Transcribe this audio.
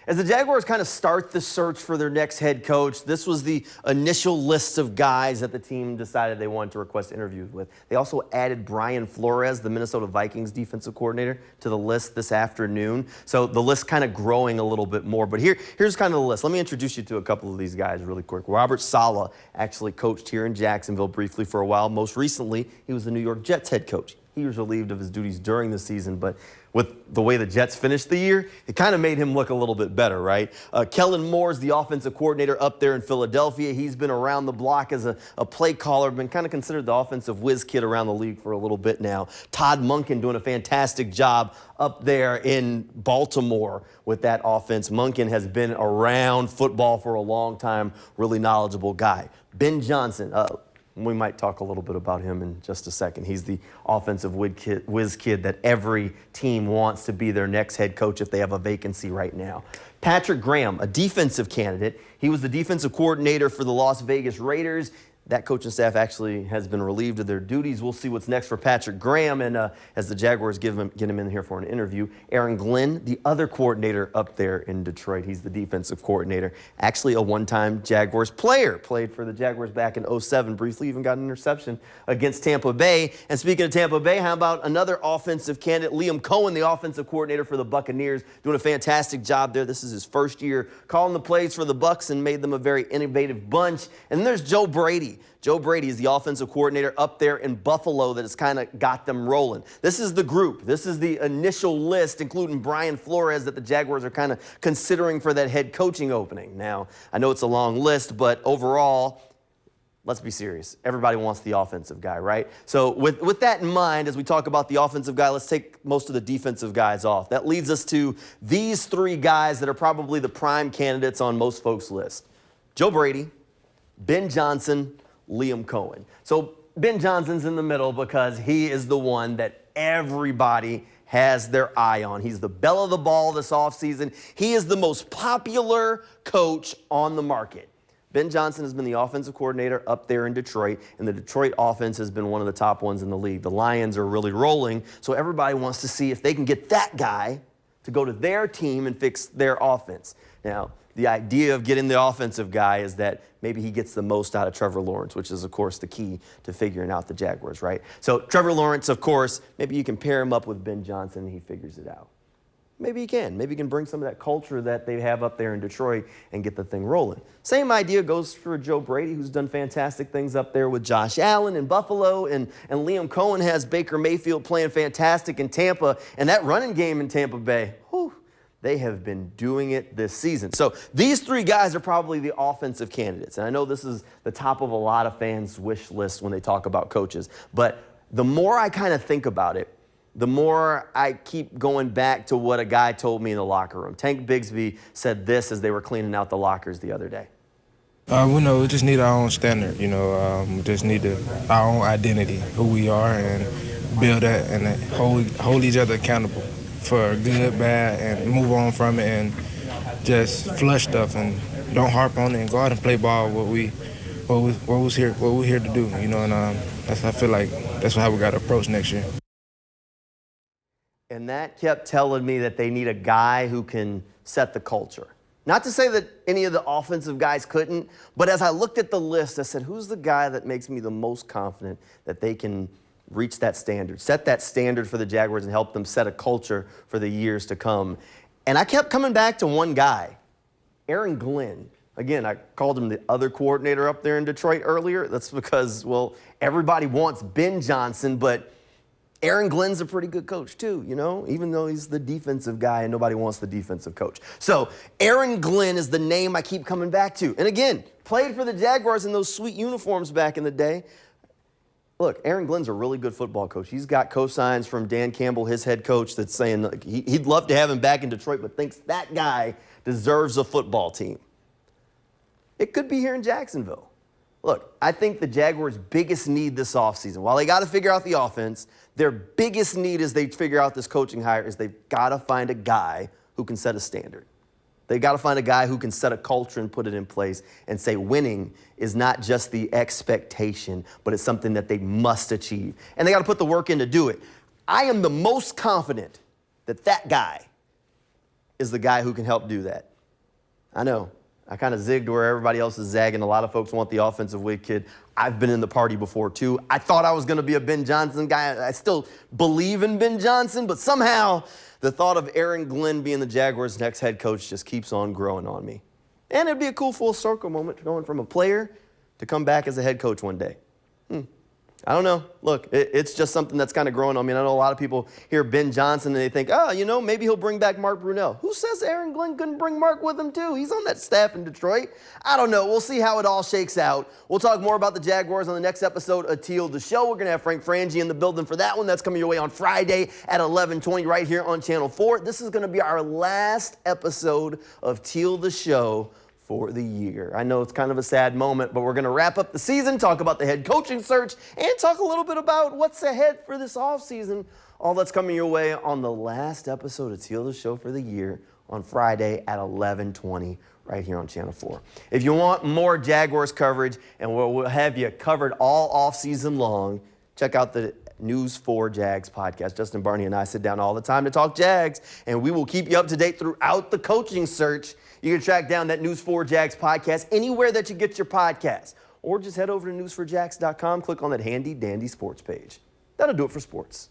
As the Jaguars kind of start the search for their next head coach, this was the initial list of guys that the team decided they wanted to request interviews with. They also added Brian Flores, the Minnesota Vikings defensive coordinator, to the list this afternoon. So the list kind of growing a little bit more. But here's kind of the list. Let me introduce you to a couple of these guys really quick. Robert Saleh actually coached here in Jacksonville briefly for a while. Most recently, he was the New York Jets head coach. He was relieved of his duties during the season, but with the way the Jets finished the year, it kind of made him look a little bit better, right? Kellen Moore's the offensive coordinator up there in Philadelphia. He's been around the block as a play caller, been kind of considered the offensive whiz kid around the league for a little bit now. Todd Monken doing a fantastic job up there in Baltimore with that offense. Monken has been around football for a long time, really knowledgeable guy. Ben Johnson, we might talk a little bit about him in just a second. He's the offensive whiz kid that every team wants to be their next head coach if they have a vacancy right now. Patrick Graham, a defensive candidate. He was the defensive coordinator for the Las Vegas Raiders. That coaching staff actually has been relieved of their duties. We'll see what's next for Patrick Graham. And as the Jaguars get him in here for an interview, Aaron Glenn, the other coordinator up there in Detroit. He's the defensive coordinator. Actually a one-time Jaguars player. Played for the Jaguars back in 2007. Briefly even got an interception against Tampa Bay. And speaking of Tampa Bay, how about another offensive candidate, Liam Cohen, the offensive coordinator for the Buccaneers, doing a fantastic job there. This is his first year calling the plays for the Bucs and made them a very innovative bunch. And then there's Joe Brady. Joe Brady is the offensive coordinator up there in Buffalo that has kind of got them rolling. This is the group. This is the initial list, including Brian Flores, that the Jaguars are kind of considering for that head coaching opening. Now, I know it's a long list, but overall, let's be serious. Everybody wants the offensive guy, right? So with that in mind, as we talk about the offensive guy, let's take most of the defensive guys off. That leads us to these three guys that are probably the prime candidates on most folks' list. Joe Brady, Ben Johnson, Liam Cohen. So Ben Johnson's in the middle because he is the one that everybody has their eye on. He's the belle of the ball this offseason. He is the most popular coach on the market. Ben Johnson has been the offensive coordinator up there in Detroit, and the Detroit offense has been one of the top ones in the league. The Lions are really rolling, so everybody wants to see if they can get that guy to go to their team and fix their offense. Now, the idea of getting the offensive guy is that maybe he gets the most out of Trevor Lawrence, which is, of course, the key to figuring out the Jaguars, right? So Trevor Lawrence, of course, maybe you can pair him up with Ben Johnson and he figures it out. Maybe he can. Maybe he can bring some of that culture that they have up there in Detroit and get the thing rolling. Same idea goes for Joe Brady, who's done fantastic things up there with Josh Allen in Buffalo, and Liam Cohen has Baker Mayfield playing fantastic in Tampa, and that running game in Tampa Bay, whew, they have been doing it this season. So these three guys are probably the offensive candidates. And I know this is the top of a lot of fans' wish list when they talk about coaches. But the more I kind of think about it, the more I keep going back to what a guy told me in the locker room. Tank Bigsby said this as they were cleaning out the lockers the other day. We just need our own standard, we just need our own identity, who we are, and build that and hold each other accountable for good, bad, and move on from it and just flush stuff and don't harp on it and go out and play ball what we're here to do, and I feel like that's how we got to approach next year. And that kept telling me that they need a guy who can set the culture. Not to say that any of the offensive guys couldn't, but as I looked at the list, I said, who's the guy that makes me the most confident that they can reach that standard, set that standard for the Jaguars and help them set a culture for the years to come? And I kept coming back to one guy, Aaron Glenn. Again, I called him the other coordinator up there in Detroit earlier. That's because, well, everybody wants Ben Johnson, but Aaron Glenn's a pretty good coach too, even though he's the defensive guy and nobody wants the defensive coach. So Aaron Glenn is the name I keep coming back to. And again, played for the Jaguars in those sweet uniforms back in the day. Look, Aaron Glenn's a really good football coach. He's got cosigns from Dan Campbell, his head coach, that's saying he'd love to have him back in Detroit, but thinks that guy deserves a football team. It could be here in Jacksonville. Look, I think the Jaguars' biggest need this offseason, while they got to figure out the offense, their biggest need as they figure out this coaching hire is they've got to find a guy who can set a standard. They've got to find a guy who can set a culture and put it in place and say winning is not just the expectation, but it's something that they must achieve. And they got to put the work in to do it. I am the most confident that that guy is the guy who can help do that. I know. I kind of zigged where everybody else is zagging. A lot of folks want the offensive wig kid. I've been in the party before, too. I thought I was going to be a Ben Johnson guy. I still believe in Ben Johnson, but somehow the thought of Aaron Glenn being the Jaguars' next head coach just keeps on growing on me. And it'd be a cool full circle moment going from a player to come back as a head coach one day. I don't know. Look, it's just something that's kind of growing on me. And I know a lot of people hear Ben Johnson and they think, oh, you know, maybe he'll bring back Mark Brunell. Who says Aaron Glenn couldn't bring Mark with him too? He's on that staff in Detroit. I don't know. We'll see how it all shakes out. We'll talk more about the Jaguars on the next episode of Teal the Show. We're going to have Frank Frangie in the building for that one. That's coming your way on Friday at 11:20 right here on Channel 4. This is going to be our last episode of Teal the Show for the year. I know it's kind of a sad moment, but we're going to wrap up the season, talk about the head coaching search, and talk a little bit about what's ahead for this offseason. All that's coming your way on the last episode of Teal the Show for the year on Friday at 11:20 right here on Channel 4. If you want more Jaguars coverage, and we'll have you covered all offseason long, check out the News 4 Jags podcast. Justin Barney and I sit down all the time to talk Jags, and we will keep you up to date throughout the coaching search. You can track down that News 4 Jags podcast anywhere that you get your podcasts, or just head over to news4jags.com, click on that handy dandy sports page. That'll do it for sports.